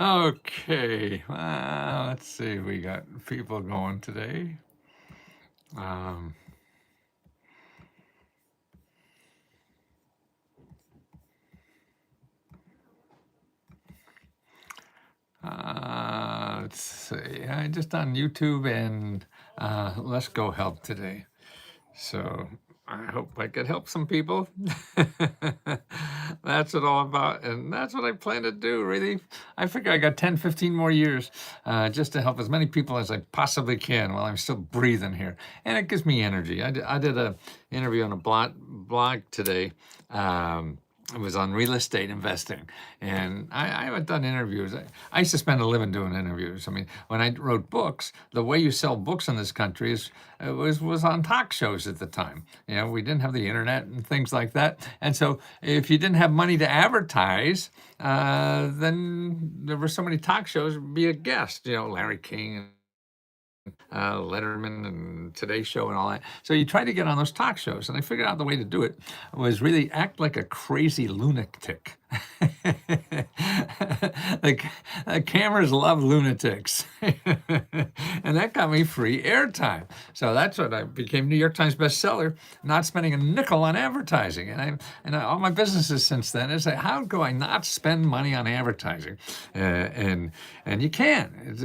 Okay, let's see. We got people going today. Um, let's see. I just on YouTube and Let's Go Help today. So I hope I could help some people. That's what all about. And that's what I plan to do, really. I figure I got 10, 15 more years just to help as many people as I possibly can while I'm still breathing here. And it gives me energy. I did a interview on a blog today. It was on real estate investing, and I haven't done interviews. I used to spend a living doing interviews. I mean, when I wrote books, the way you sell books in this country is was on talk shows at the time. You know, we didn't have the internet and things like that, and so if you didn't have money to advertise, then there were so many talk shows. Be a guest, you know, Larry King and Letterman and Today Show and all that. So you try to get on those talk shows, and I figured out the way to do it was really act like a crazy lunatic. Like cameras love lunatics, and that got me free airtime. So that's what I became New York Times bestseller, not spending a nickel on advertising. All my businesses since then is like, how do I not spend money on advertising? And you can.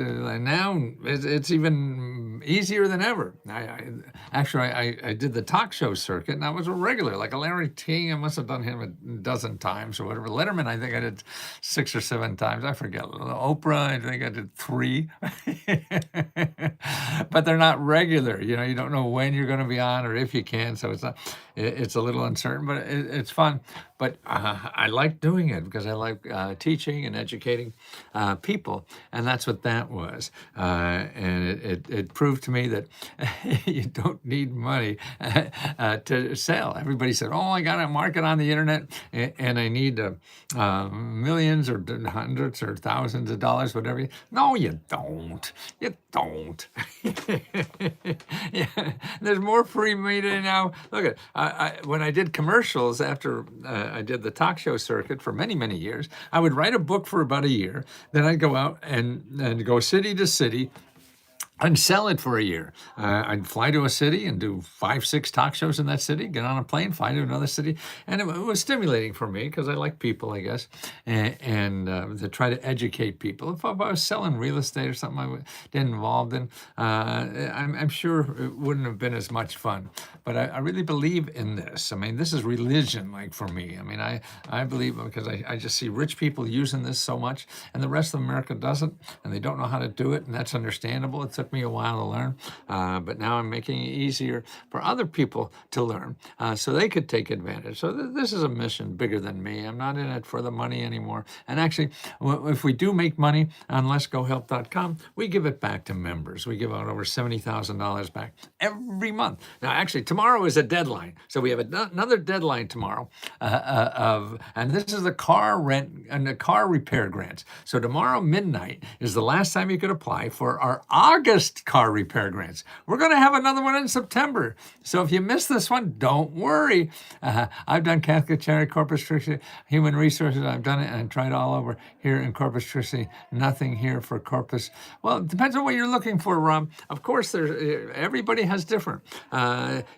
Now it's even easier than ever. I did the talk show circuit, and I was a regular, like a Larry King. I must have done him a dozen times or whatever. Letterman, I think I did 6 or 7 times. I forget. Oprah, I think I did 3. But they're not regular. You know, you don't know when you're going to be on or if you can. So it's not. It's a little uncertain, but it's fun. But I like doing it because I like teaching and educating people, and that's what that was. And it proved to me that you don't need money to sell. Everybody said, "Oh, I got to market on the internet, and I need millions or hundreds or thousands of dollars, whatever." No, you don't. You don't. Yeah, there's more free media now. Look at when I did commercials after I did the talk show circuit for many, many years. I would write a book for about a year. Then I'd go out and go city to city and sell it for a year. I'd fly to a city and do 5, 6 talk shows in that city, get on a plane, fly to another city. And it was stimulating for me because I like people, I guess, and to try to educate people. If I was selling real estate or something I was involved in, I'm sure it wouldn't have been as much fun. But I really believe in this. I mean, this is religion, like for me. I mean, I believe because I just see rich people using this so much, and the rest of America doesn't, and they don't know how to do it, and that's understandable. It took me a while to learn, but now I'm making it easier for other people to learn so they could take advantage. So this is a mission bigger than me. I'm not in it for the money anymore. And actually, if we do make money on letsgohelp.com, we give it back to members. We give out over $70,000 back every month. Now, actually, tomorrow is a deadline. So we have another deadline tomorrow and this is the car rent and the car repair grants. So tomorrow midnight is the last time you could apply for our August car repair grants. We're going to have another one in September. So if you missed this one, don't worry. I've done Catholic Charity, Corpus Christi, Human Resources. I've done it and tried all over here in Corpus Christi. Nothing here for Corpus. Well, it depends on what you're looking for, Rob. Of course, everybody has different.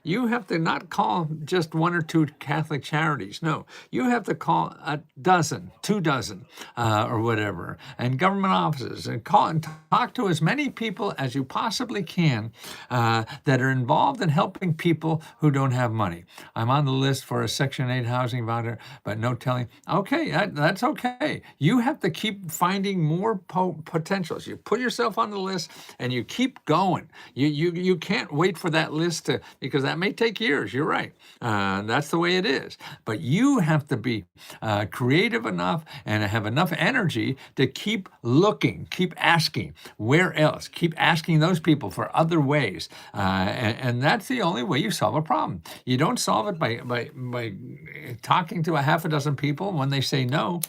You have to not call just 1 or 2 Catholic charities. No, you have to call a dozen, 2 dozen, or whatever, and government offices, and call and talk to as many people as you possibly can that are involved in helping people who don't have money. I'm on the list for a Section 8 housing voucher, but no telling. Okay, that's okay. You have to keep finding more potentials. You put yourself on the list and you keep going. You can't wait for that list to, because that may take years. You're right. That's the way it is. But you have to be creative enough and have enough energy to keep looking, keep asking, where else? Keep asking those people for other ways. And that's the only way you solve a problem. You don't solve it by talking to a half a dozen people. When they say no,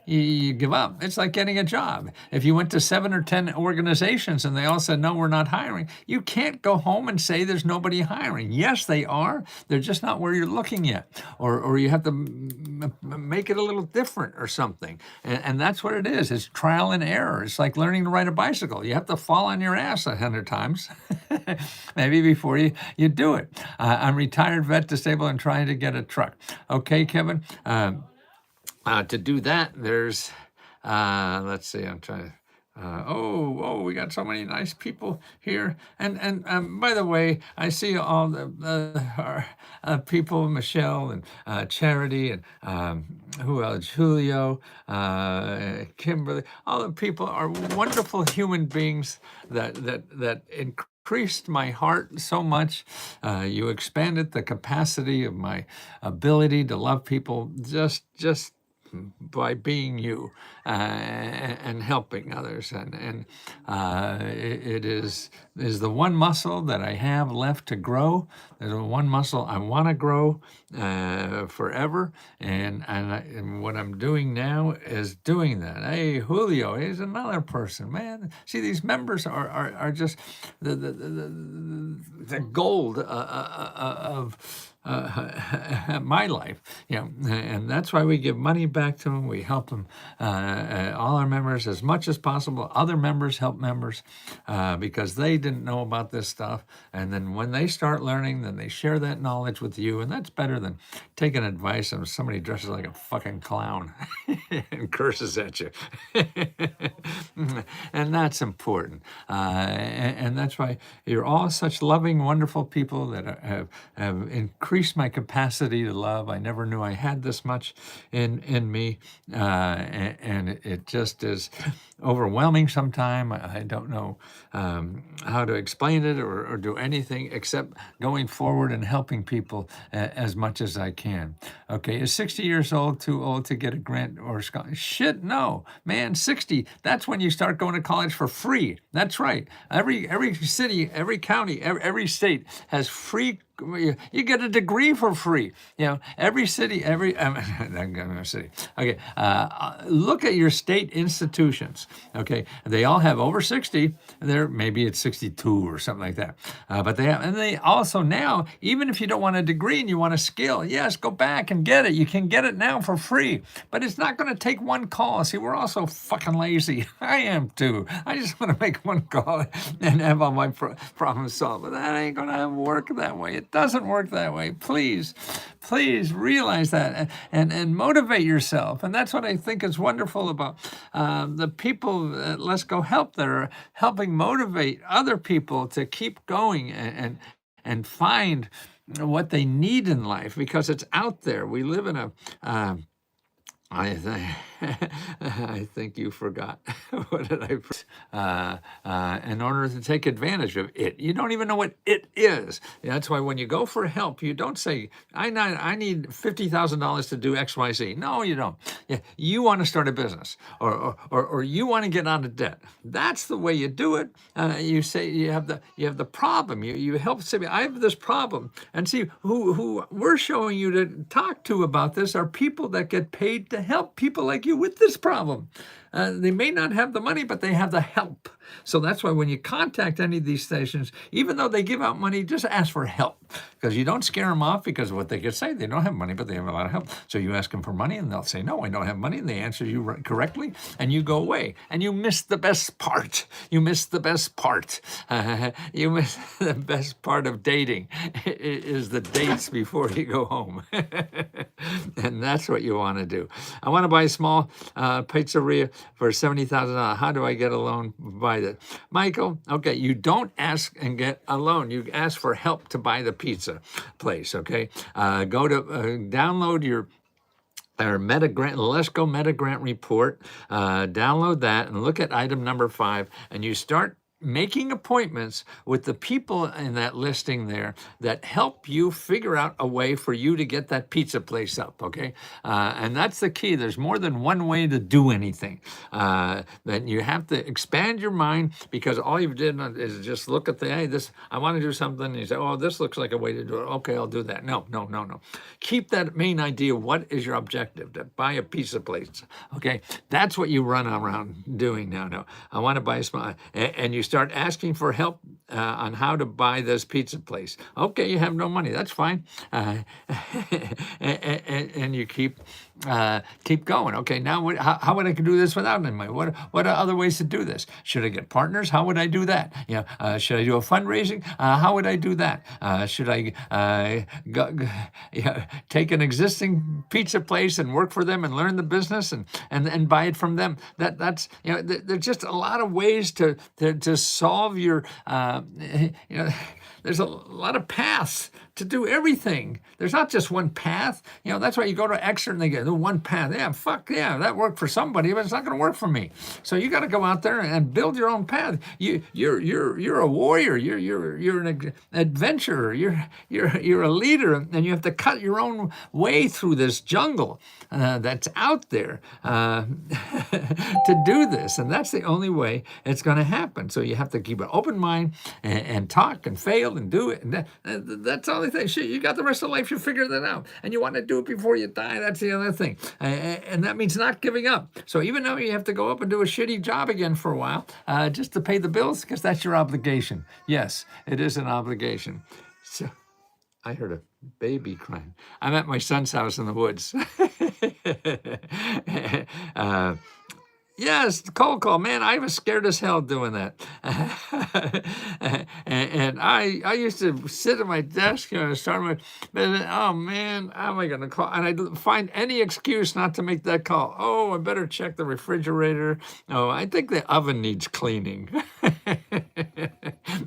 you give up. It's like getting a job. If you went to 7 or 10 organizations and they all said, no, we're not hiring, you can't go home and say there's nobody hiring. Yes, they are. They're just not where you're looking yet. Or you have to make it a little different or something. And that's what it is. It's trial and error. It's like learning to ride a bicycle. You have to fall on your ass 100 times, maybe before you do it. I'm retired vet, disabled, and trying to get a truck. Okay, Kevin. To do that, there's, let's see, I'm trying to, we got so many nice people here. And by the way, I see all our people, Michelle and Charity and who else? Julio, Kimberly. All the people are wonderful human beings that increased my heart so much. You expanded the capacity of my ability to love people just by being you, and helping others, and it is the one muscle that I have left to grow. There's the one muscle I want to grow forever, and what I'm doing now is doing that. Hey, Julio, he's another person, man. See, these members are just the gold of my life, and that's why we give money back to them. We help them, all our members, as much as possible. Other members help members because they didn't know about this stuff, and then when they start learning, then they share that knowledge with you, and that's better than taking advice of somebody dresses like a fucking clown and curses at you. And that's important, and that's why you're all such loving, wonderful people that have increased my capacity to love. I never knew I had this much in me, and it just is overwhelming sometimes. I don't know how to explain it or do anything except going forward and helping people as much as I can. Okay, is 60 years old too old to get a grant or scholarship? Shit, no, man. 60. That's when you start going to college for free. That's right. Every city, every county, every state has free. You get a degree for free. Every city, city. Okay, look at your state institutions. Okay, they all have over 60. There, maybe it's 62 or something like that. But they have, and they also now, even if you don't want a degree and you want a skill, yes, go back and get it. You can get it now for free. But it's not going to take one call. See, we're all so fucking lazy. I am too. I just want to make one call and have all my problems solved. But that ain't going to work that way. It doesn't work that way. Please realize that and motivate yourself. And that's what I think is wonderful about the people at Let's Go Help that are helping motivate other people to keep going and find what they need in life, because it's out there. We live in a I think you forgot. What did in order to take advantage of it. You don't even know what it is. That's why when you go for help, you don't say, I need $50,000 to do X, Y, Z. No, you don't. You want to start a business, or you want to get out of debt. That's the way you do it. You say you have the problem. You help say, I have this problem. And see, who we're showing you to talk to about this are people that get paid to help people like you with this problem. They may not have the money, but they have the help. So that's why when you contact any of these stations, even though they give out money, just ask for help, because you don't scare them off, because of what they could say. They don't have money, but they have a lot of help. So you ask them for money and they'll say, no, I don't have money. And they answer you correctly and you go away. And you miss the best part. You miss the best part. You miss the best part of dating is the dates before you go home. And that's what you want to do. I want to buy a small pizzeria for $70,000. How do I get a loan? Buy that, Michael? Okay, you don't ask and get a loan. You ask for help to buy the pizza place. Okay, go to download your Meta Grant, Let's Go Meta Grant report. Download that and look at item number 5, and you start making appointments with the people in that listing there that help you figure out a way for you to get that pizza place up, okay? And that's the key. There's more than one way to do anything. Then you have to expand your mind, because all you did is just look at the, hey, this, I want to do something, and you say, oh, this looks like a way to do it. Okay, I'll do that. No, no, no, no. Keep that main idea. What is your objective? To buy a pizza place, okay? That's what you run around doing now. No, I want to buy a small, and you start asking for help on how to buy this pizza place. Okay, you have no money. That's fine. And you keep going. Okay, now how would I do this without any money? What are other ways to do this? Should I get partners? How would I do that? Should I do a fundraising? How would I do that? Should I take an existing pizza place and work for them and learn the business and buy it from them? That's there's just a lot of ways to solve your there's a lot of paths to do everything. There's not just one path. That's why you go to Exeter and they get the one path. Yeah, fuck yeah, that worked for somebody, but it's not going to work for me. So you got to go out there and build your own path. You're a warrior. You're an adventurer. You're a leader, and you have to cut your own way through this jungle that's out there to do this, and that's the only way it's going to happen. So you have to keep an open mind and talk and fail and do it. And that's all the thing. Shit, you got the rest of life, you figure that out. And you want to do it before you die. That's the other thing. And that means not giving up. So even though you have to go up and do a shitty job again for a while, just to pay the bills, because that's your obligation. Yes, it is an obligation. So I heard a baby crying. I'm at my son's house in the woods. Yes, cold call, man. I was scared as hell doing that, and I used to sit at my desk and start my, oh man, how am I going to call? And I'd find any excuse not to make that call. Oh, I better check the refrigerator. Oh, I think the oven needs cleaning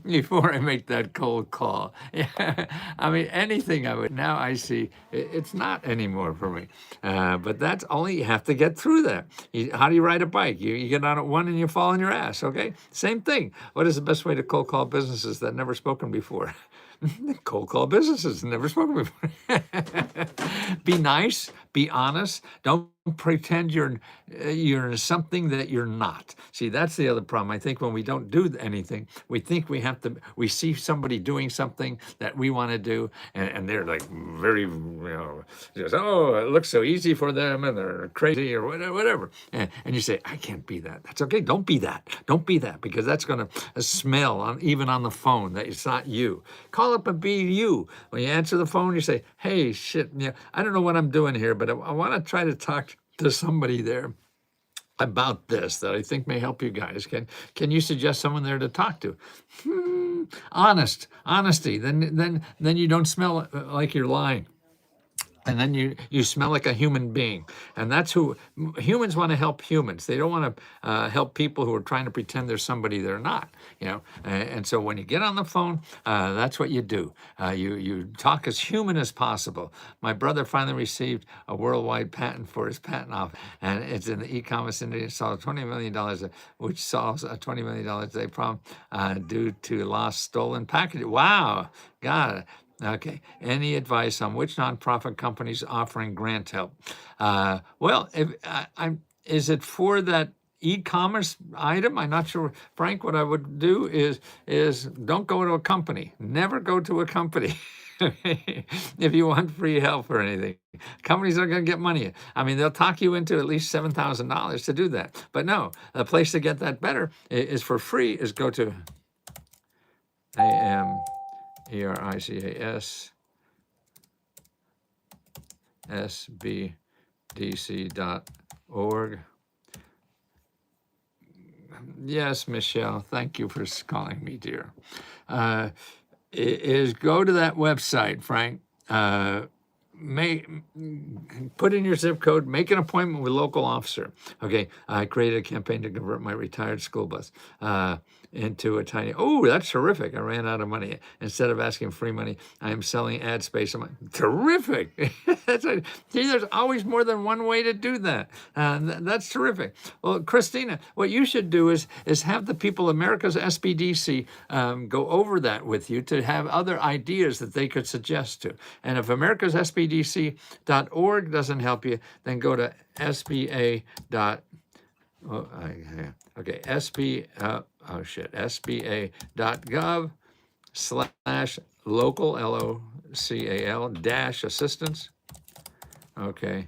before I make that cold call. Yeah. I mean, anything I would. Now I see it's not anymore for me. But that's only, you have to get through that. How do you ride a bike? You get on at one and you fall on your ass, okay? Same thing. What is the best way to cold call businesses that never spoken before? Cold call businesses never spoken before. Be nice, be honest. Don't pretend you're something that you're not. See, that's the other problem. I think when we don't do anything, we think we have to. We see somebody doing something that we want to do, and they're like very, just, oh, it looks so easy for them, and they're crazy or whatever. And you say, I can't be that. That's okay. Don't be that. Don't be that, because that's going to smell even on the phone that it's not you. Call up and be you. When you answer the phone, you say, hey, shit, I don't know what I'm doing here, but I want to try to talk to somebody there about this that I think may help you guys. Can you suggest someone there to talk to? Honesty. Then you don't smell like you're lying. And then you smell like a human being. And that's who humans want to help humans. They don't want to help people who are trying to pretend they're somebody they're not, And so when you get on the phone, that's what you do. You talk as human as possible. My brother finally received a worldwide patent for his patent office, and it's in the e-commerce industry. It solves $20 million, which solves a $20 million a day problem due to lost, stolen packages. Wow, God. Okay. Any advice on which nonprofit companies offering grant help? Well, is it for that e-commerce item? I'm not sure, Frank. What I would do is don't go to a company. Never go to a company. If you want free help or anything, companies are going to get money. I mean, they'll talk you into at least $7,000 to do that. But no, the place to get that better is for free. Is go to AMERICASSBDC.org. Yes, Michelle, thank you for calling me, dear. Is go to that website, Frank. Put in your zip code, make an appointment with a local officer. Okay, I created a campaign to convert my retired school bus. into a tiny, oh, that's terrific. I ran out of money. Instead of asking free money, I am selling ad space. I'm like, terrific. See, there's always more than one way to do that. That's terrific. Well, Christina, what you should do is have the people, America's SBDC, go over that with you to have other ideas that they could suggest to. And if americassbdc.org doesn't help you, then go to SBA. Okay, SBA.gov/local, LOCAL dash assistance. Okay,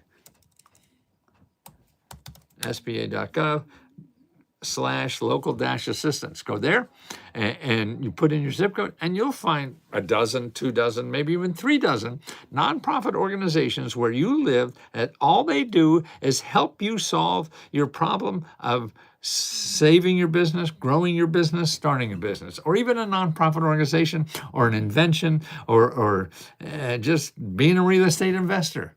SBA.gov/local-assistance. Go there and you put in your zip code, and you'll find a dozen, 2 dozen, maybe even 3 dozen nonprofit organizations where you live, and all they do is help you solve your problem of saving your business, growing your business, starting a business, or even a nonprofit organization, or an invention, or just being a real estate investor.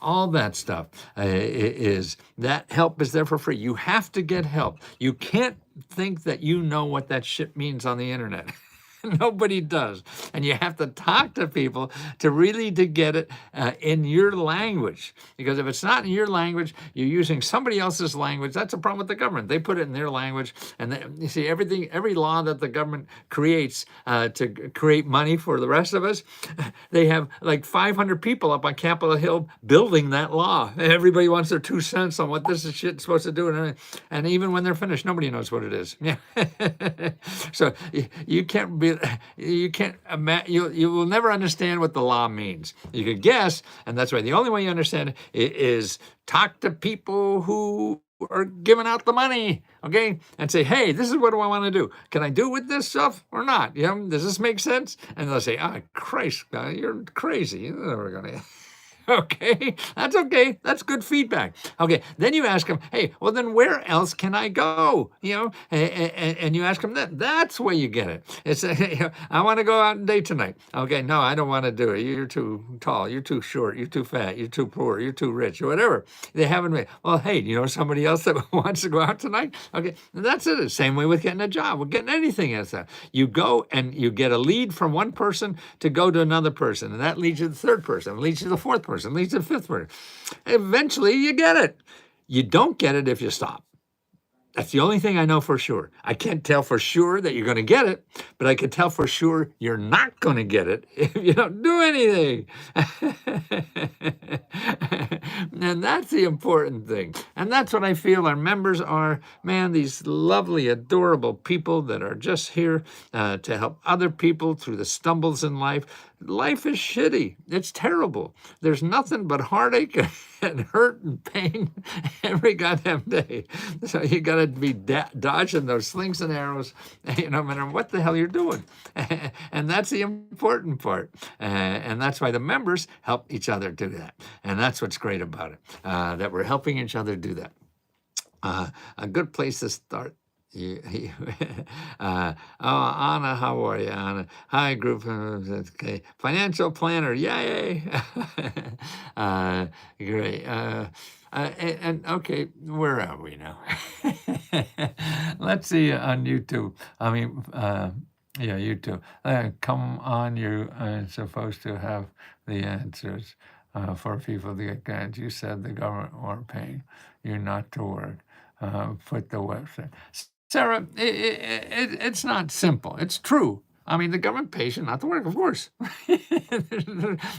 All that stuff is that help is there for free. You have to get help. You can't think that you know what that shit means on the internet. Nobody does. And you have to talk to people to really to get it in your language. Because if it's not in your language, you're using somebody else's language. That's a problem with the government. They put it in their language. And you see, every law that the government creates to create money for the rest of us, they have like 500 people up on Capitol Hill building that law. Everybody wants their 2 cents on what this is shit supposed to do. And even when they're finished, nobody knows what it is. Yeah. So you can't be, you will never understand what the law means. You could guess, and that's why the only way you understand it is talk to people who are giving out the money, okay? And say, hey, this is what do I want to do? Can I do with this stuff or not? Does this make sense? And they'll say, Christ, you're crazy. You're never gonna. Okay, that's okay. That's good feedback. Okay, then you ask them, hey, well, then where else can I go? And you ask them that. That's where you get it. It's, I want to go out and date tonight. Okay, no, I don't want to do it. You're too tall. You're too short. You're too fat. You're too poor. You're too rich. Or whatever. They haven't made. Well, hey, do you know somebody else that wants to go out tonight? Okay, that's it. Same way with getting a job. With getting anything else. You go and you get a lead from one person to go to another person, and that leads you to the third person. It leads you to the fourth person. Leads to the fifth person. Eventually, you get it. You don't get it if you stop. That's the only thing I know for sure. I can't tell for sure that you're going to get it, but I can tell for sure you're not going to get it if you don't do anything. And that's the important thing. And that's what I feel our members are. Man, these lovely, adorable people that are just here to help other people through the stumbles in life. Life is shitty. It's terrible. There's nothing but heartache and hurt and pain every goddamn day. So you got to be dodging those slings and arrows, no matter what the hell you're doing. And that's the important part. And that's why the members help each other do that. And that's what's great about it, that we're helping each other do that. A good place to start. Anna, how are you, Anna? Hi, group. Okay, financial planner, yay! Great. And okay, where are we now? Let's see on YouTube. I mean, YouTube. Come on, you're supposed to have the answers for people to get grants. You said the government weren't paying you not to work. Put the website. Sarah, it's not simple. It's true. I mean, the government pays you not to work, of course.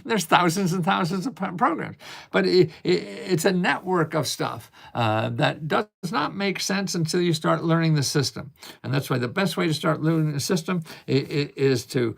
There's thousands and thousands of programs. But it's a network of stuff that does not make sense until you start learning the system. And that's why the best way to start learning the system is to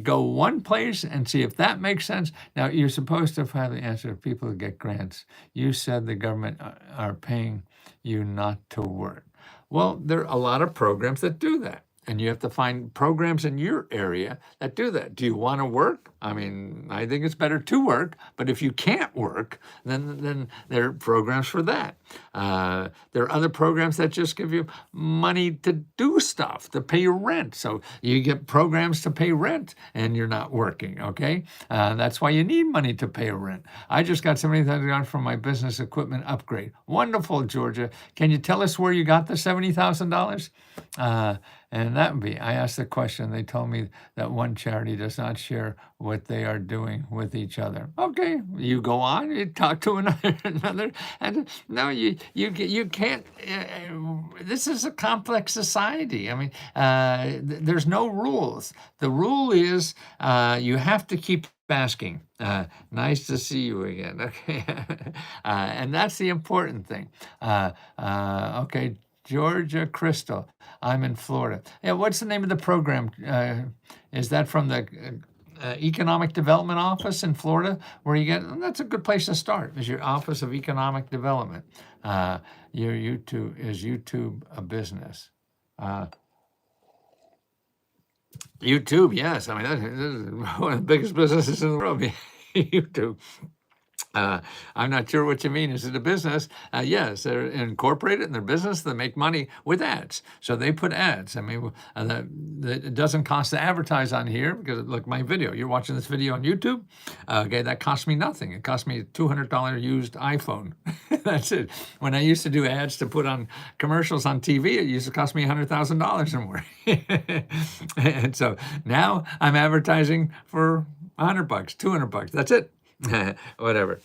go one place and see if that makes sense. Now, you're supposed to find the answer to people who get grants. You said the government are paying you not to work. Well, there are a lot of programs that do that. And you have to find programs in your area that do that. Do you want to work? I mean, I think it's better to work, but if you can't work, then there are programs for that. There are other programs that just give you money to do stuff, to pay your rent. So you get programs to pay rent and you're not working, okay? That's why you need money to pay a rent. I just got $70,000 from my business equipment upgrade. Wonderful, Georgia. Can you tell us where you got the $70,000? And that would be, I asked the question, they told me that one charity does not share what they are doing with each other. Okay, you go on, you talk to another, and no, you can't. This is a complex society. I mean, there's no rules. The rule is you have to keep asking. Nice to see you again. Okay, and that's the important thing. Okay, Georgia Crystal. I'm in Florida. Yeah, what's the name of the program? Is that from the Economic Development Office in Florida, where you get? That's a good place to start. Is your Office of Economic Development? Your YouTube is YouTube a business? Uh, YouTube, yes. I mean, that's one of the biggest businesses in the world. YouTube. Uh, I'm not sure what you mean. Is it a business? Yes, they're incorporated in their business. They make money with ads. So they put ads. I mean, it doesn't cost to advertise on here because look, my video, you're watching this video on YouTube. Okay, that cost me nothing. It cost me a $200 used iPhone. That's it. When I used to do ads to put on commercials on TV, it used to cost me $100,000 or more. And so now I'm advertising for $100, $200. That's it. Whatever.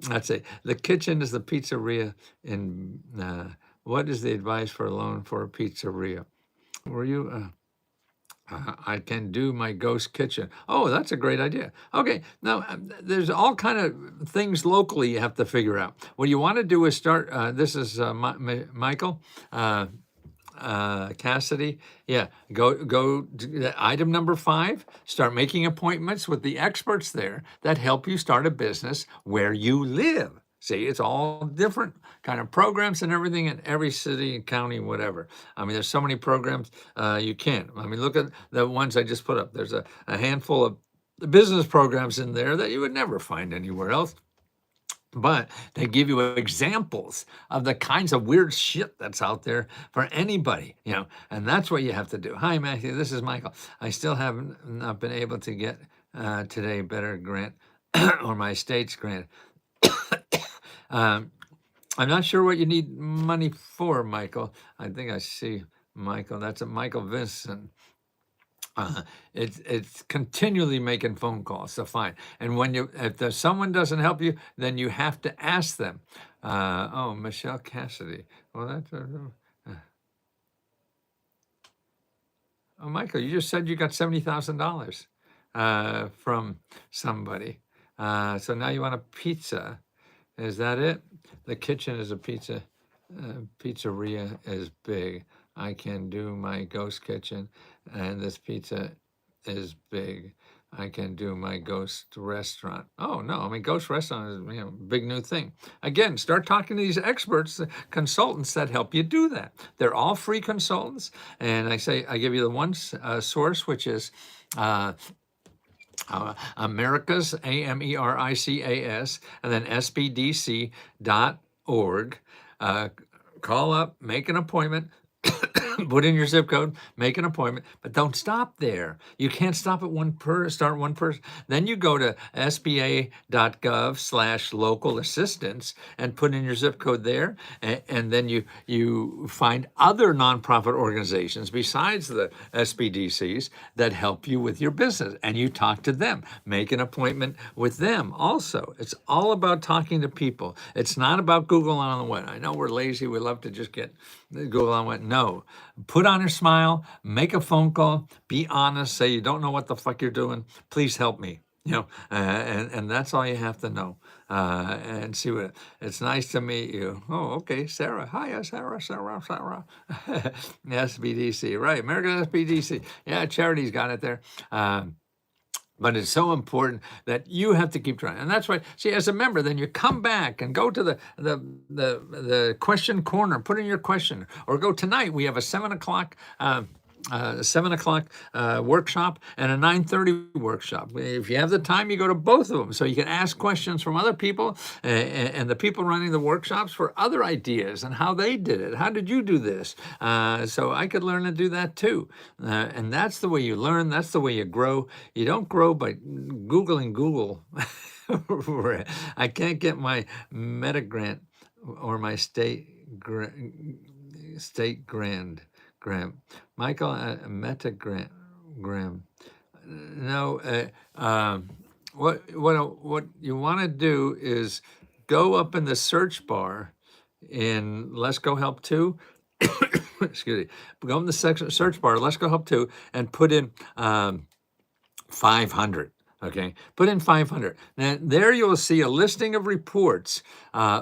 Let's say the kitchen is the pizzeria. In what is the advice for a loan for a pizzeria? Were you? I can do my ghost kitchen. Oh, that's a great idea. Okay, now there's all kind of things locally you have to figure out. What you want to do is start. This is Michael. Cassidy, yeah, go to item number 5. Start making appointments with the experts there that help you start a business where you live. See, it's all different kind of programs and everything in every city, county, whatever. I mean, there's so many programs you can't. I mean, look at the ones I just put up. There's a handful of business programs in there that you would never find anywhere else. But they give you examples of the kinds of weird shit that's out there for anybody, and that's what you have to do. Hi, Matthew. This is Michael. I still have not been able to get today better grant or my state's grant. I'm not sure what you need money for, Michael. I think I see Michael. That's a Michael Vincent. It's continually making phone calls, so fine. And if someone doesn't help you, then you have to ask them. Oh, Michelle Cassidy. Well, that's. Oh, Michael, you just said you got $70,000 from somebody. So now you want a pizza. Is that it? The kitchen is a pizza. Pizzeria is big. I can do my ghost kitchen, and this pizza is big. I can do my ghost restaurant. Oh no, I mean ghost restaurant is a big new thing. Again, start talking to these experts, consultants that help you do that. They're all free consultants, and I give you the one source, which is Americas, AMERICAS, and then SBDC.org. Call up, make an appointment. Put in your zip code, make an appointment, but don't stop there. You can't stop at start one person. Then you go to sba.gov/local assistance and put in your zip code there. And then you find other nonprofit organizations besides the SBDCs that help you with your business. And you talk to them, make an appointment with them also. It's all about talking to people. It's not about Google on the web. I know we're lazy. We love to just get Google on the web. No. Put on a smile, make a phone call, be honest, say you don't know what the fuck you're doing. Please help me. And that's all you have to know. And see what it's nice to meet you. Oh, okay, Sarah. Hi, Sarah. SBDC, right? American SBDC. Yeah, charity's got it there. But it's so important that you have to keep trying. And that's why, see, as a member, then you come back and go to the question corner, put in your question, or go tonight. We have a 7 o'clock workshop and a 9:30 workshop. If you have the time, you go to both of them, so you can ask questions from other people and the people running the workshops for other ideas and how they did it. How did you do this? So I could learn to do that too. And that's the way you learn. That's the way you grow. You don't grow by Googling Google. I can't get my Meta grant or my state grant Graham. Michael Metagram. Graham. No, what you want to do is go up in the search bar in Let's Go Help 2. Excuse me. Go in the search bar, Let's Go Help 2, and put in 500. Okay, put in 500. Now, there you will see a listing of reports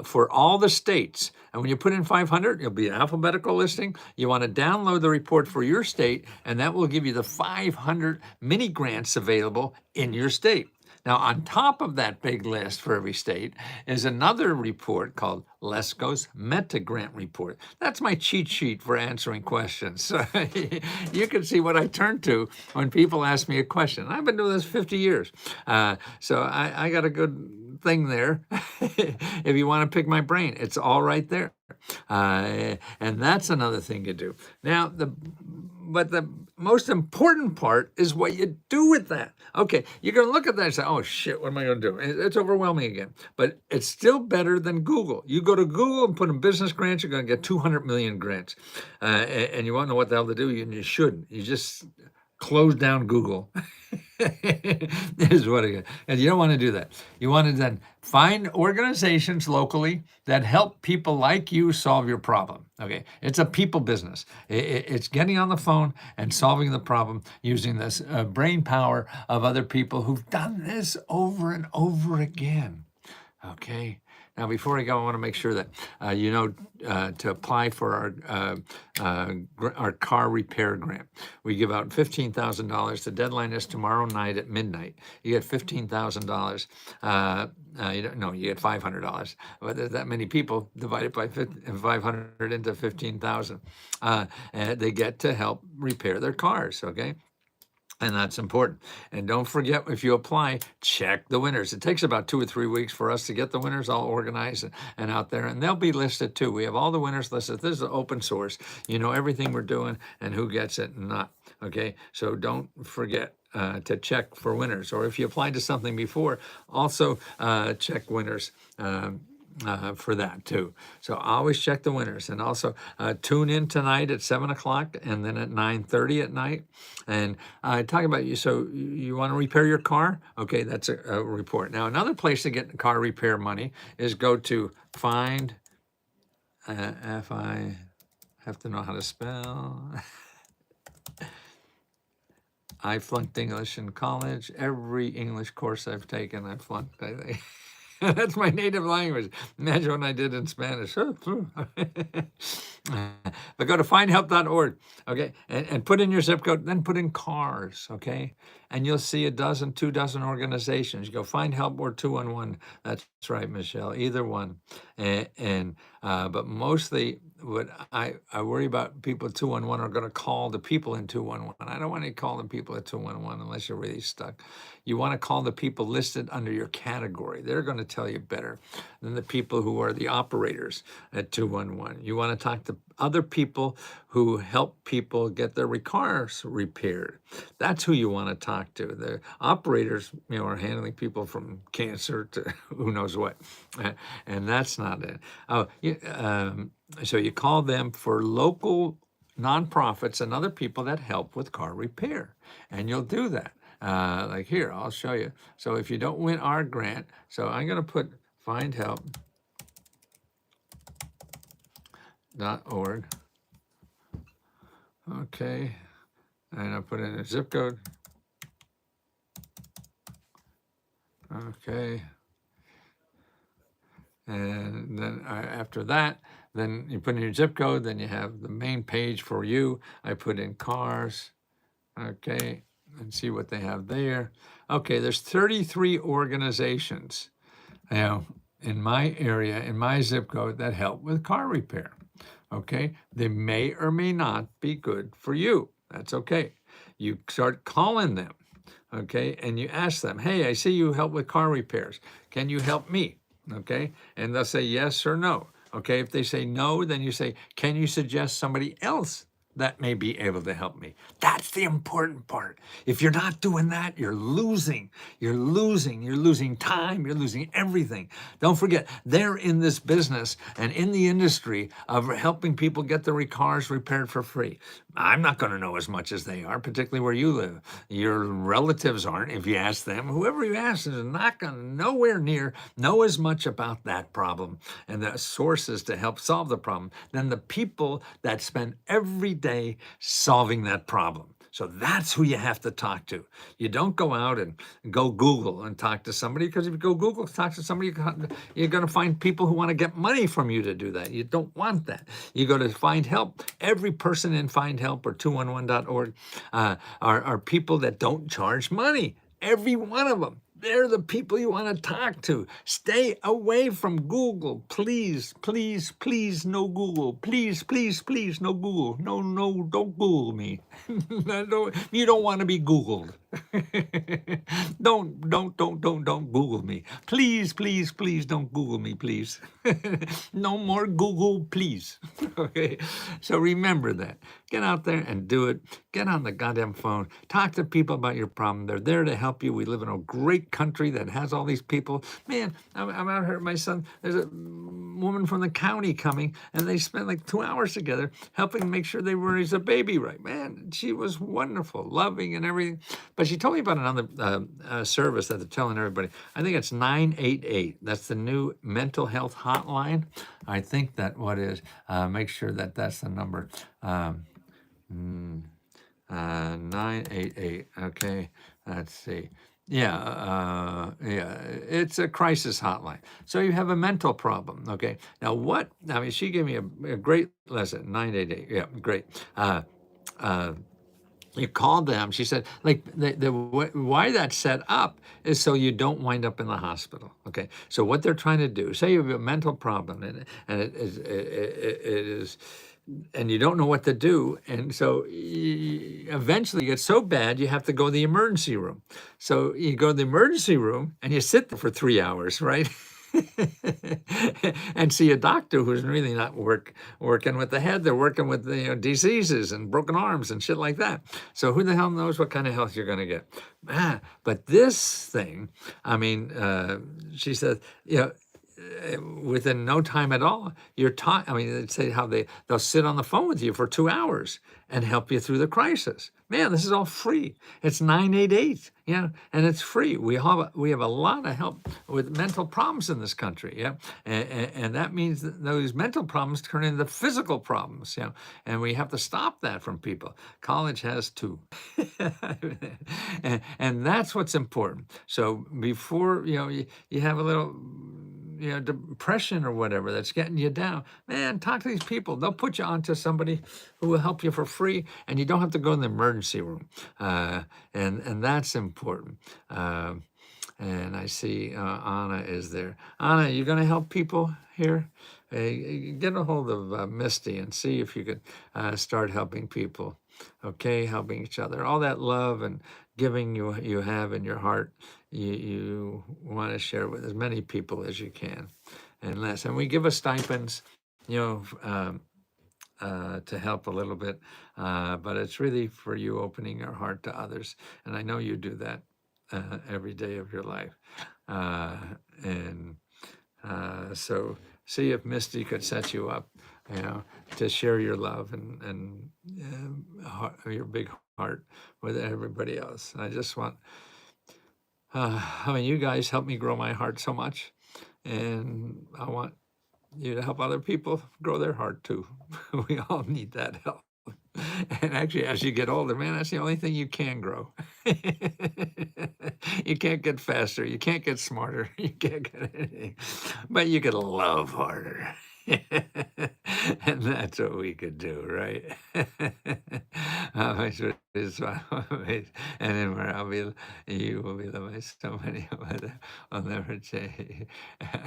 for all the states. And when you put in 500, it'll be an alphabetical listing. You want to download the report for your state, and that will give you the 500 mini grants available in your state. Now, on top of that big list for every state is another report called Lesko's Meta Grant Report. That's my cheat sheet for answering questions. So you can see what I turn to when people ask me a question. I've been doing this 50 years. So I got a good thing there. If you want to pick my brain, it's all right there. And that's another thing to do. Now, but the most important part is what you do with that. Okay, you're going to look at that and say, oh, shit, what am I going to do? It's overwhelming again. But it's still better than Google. You go to Google and put in business grants, you're going to get 200 million grants. And you want to know what the hell to do, you shouldn't. You just close down Google. Is what it is. And you don't want to do that. You want to then find organizations locally that help people like you solve your problem. Okay, it's a people business. It's getting on the phone and solving the problem using this brain power of other people who've done this over and over again. Okay. Now, before I go, I want to make sure that to apply for our car repair grant. We give out $15,000. The deadline is tomorrow night at midnight. You get $15,000. You get $500. But there's that many people divided by 500 into 15,000. They get to help repair their cars. Okay. And that's important. And don't forget, if you apply, check the winners. It takes about 2 or 3 weeks for us to get the winners all organized and out there. And they'll be listed too. We have all the winners listed. This is open source. You know everything we're doing and who gets it and not. Okay, so don't forget to check for winners. Or if you applied to something before, also check winners. For that too. So always check the winners, and also tune in tonight at 7 o'clock and then at 9:30 at night. And talk about you. So you want to repair your car? Okay, that's a report. Now another place to get car repair money is go to find. If I have to know how to spell. I flunked English in college. Every English course I've taken, I flunked, I think. That's my native language. Imagine what I did in Spanish. But go to findhelp.org, okay, and put in your zip code, then put in cars, okay, and you'll see 2 dozen organizations. You go Find Help or 211. That's right, Michelle, either one. But mostly what I worry about, people at 211 are going to call the people in 211. I don't want to call the people at 211 unless you're really stuck. You want to call the people listed under your category. They're going to tell you better than the people who are the operators at 211. You want to talk to other people who help people get their cars repaired. That's who you want to talk to. The operators, are handling people from cancer to who knows what, and that's not it. So you call them for local nonprofits and other people that help with car repair, and you'll do that. Like here, I'll show you. So if you don't win our grant, so I'm going to put findhelp.org. Okay, and I'll put in a zip code. Okay, and then after that, then you put in your zip code, then you have the main page for you. I put in cars, okay, and see what they have there. Okay, there's 33 organizations now in my area, in my zip code, that help with car repair. Okay, they may or may not be good for you. That's okay. You start calling them, okay, and you ask them, hey, I see you help with car repairs. Can you help me? Okay, and they'll say yes or no. Okay, if they say no, then you say, can you suggest somebody else that may be able to help me. That's the important part. If you're not doing that, you're losing. You're losing. You're losing time. You're losing everything. Don't forget, they're in this business and in the industry of helping people get their cars repaired for free. I'm not going to know as much as they are, particularly where you live. Your relatives aren't. If you ask them, whoever you ask is not going to nowhere near know as much about that problem and the sources to help solve the problem than the people that spend every day solving that problem. So that's who you have to talk to. You don't go out and go Google and talk to somebody, because if you go Google, talk to somebody, you're going to find people who want to get money from you to do that. You don't want that. You go to Find Help. Every person in Find Help or 211.org are people that don't charge money. Every one of them. They're the people you want to talk to. Stay away from Google. Please, please, please, no Google. Please, please, please, no Google. No, no, don't Google me. You don't want to be Googled. Don't Google me. Please, please, please don't Google me, please. No more Google, please. Okay. So remember that. Get out there and do it. Get on the goddamn phone. Talk to people about your problem. They're there to help you. We live in a great country that has all these people. Man, I'm out here with my son. There's a woman from the county coming, and they spent like 2 hours together helping make sure they raise a baby right. Man, she was wonderful, loving and everything. But she told me about another service that they're telling everybody. I think it's 988. That's the new mental health hotline. I think that what is, make sure that that's the number. 988. Okay, let's see. Yeah, it's a crisis hotline. So you have a mental problem. Okay, now what? I mean, she gave me a great lesson. 988. Yeah, great. You called them. She said, like, why that's set up is so you don't wind up in the hospital. Okay, so what they're trying to do, say you have a mental problem, and it is, and you don't know what to do, and so eventually it gets so bad you have to go to the emergency room. So you go to the emergency room and you sit there for 3 hours, right? And see a doctor who's really not working with the head. They're working with the diseases and broken arms and shit like that. So who the hell knows what kind of health you're going to get? But this thing, I mean, she said, within no time at all, you're taught. I mean, they say how they'll sit on the phone with you for 2 hours and help you through the crisis. Man, this is all free. It's 988, and it's free. We have a lot of help with mental problems in this country, and that means that those mental problems turn into physical problems, and we have to stop that from people. College has too, and that's what's important. So before you have a little depression or whatever that's getting you down, man, talk to these people. They'll put you onto somebody who will help you for free, and you don't have to go in the emergency room. And that's important. And I see Anna is there. Anna, you going to help people here? Get a hold of Misty and see if you could start helping people. Okay, helping each other. All that love and giving you have in your heart, you want to share with as many people as you can. And we give a stipends, to help a little bit, but it's really for you opening your heart to others. And I know you do that every day of your life. So see if Misty could set you up, to share your love and your big heart with everybody else. I just want, you guys help me grow my heart so much, and I want you to help other people grow their heart too. We all need that help. And actually, as you get older, man, that's the only thing you can grow. You can't get faster. You can't get smarter. You can't get anything. But you can love harder. And that's what we could do, right? And then you will be loved by so many I'll never change.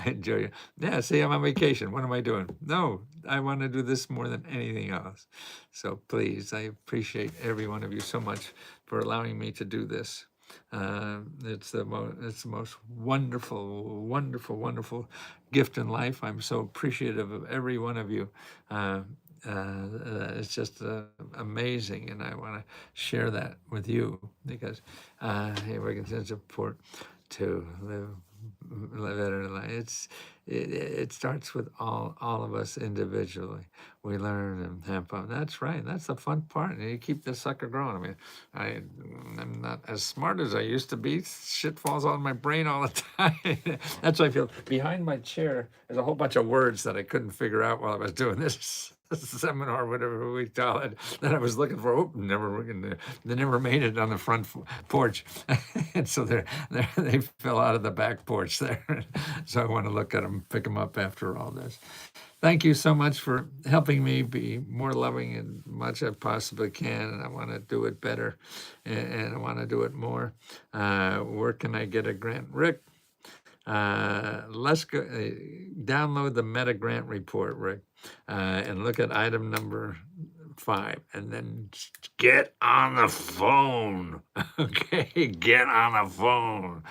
Enjoy you. Yeah, see, I'm on vacation. What am I doing? No, I want to do this more than anything else. So please, I appreciate every one of you so much for allowing me to do this. It's the most wonderful, wonderful, wonderful gift in life. I'm so appreciative of every one of you it's just amazing, and I want to share that with you because it's important to live better life. It starts with all of us individually. We learn and have fun. That's right. That's the fun part. And you keep this sucker growing. I mean, I'm not as smart as I used to be. Shit falls on my brain all the time. That's why I feel behind my chair. There's a whole bunch of words that I couldn't figure out while I was doing this seminar, whatever we call it, that I was looking for. Oh, they never made it on the front porch, and so they fell out of the back porch there. So I want to look at them, pick them up after all this. Thank you so much for helping me be more loving in much I possibly can, and I want to do it better, and I want to do it more. Where can I get a grant, Rick? Let's go download the Meta Grant report, Rick, and look at item number 5, and then get on the phone. Okay, get on the phone.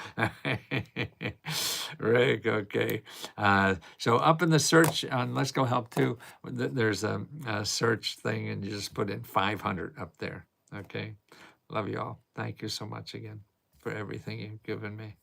Rick, okay. So up in the search on Let's Go Help Too, there's a search thing, and you just put in 500 up there. Okay. Love you all. Thank you so much again for everything you've given me.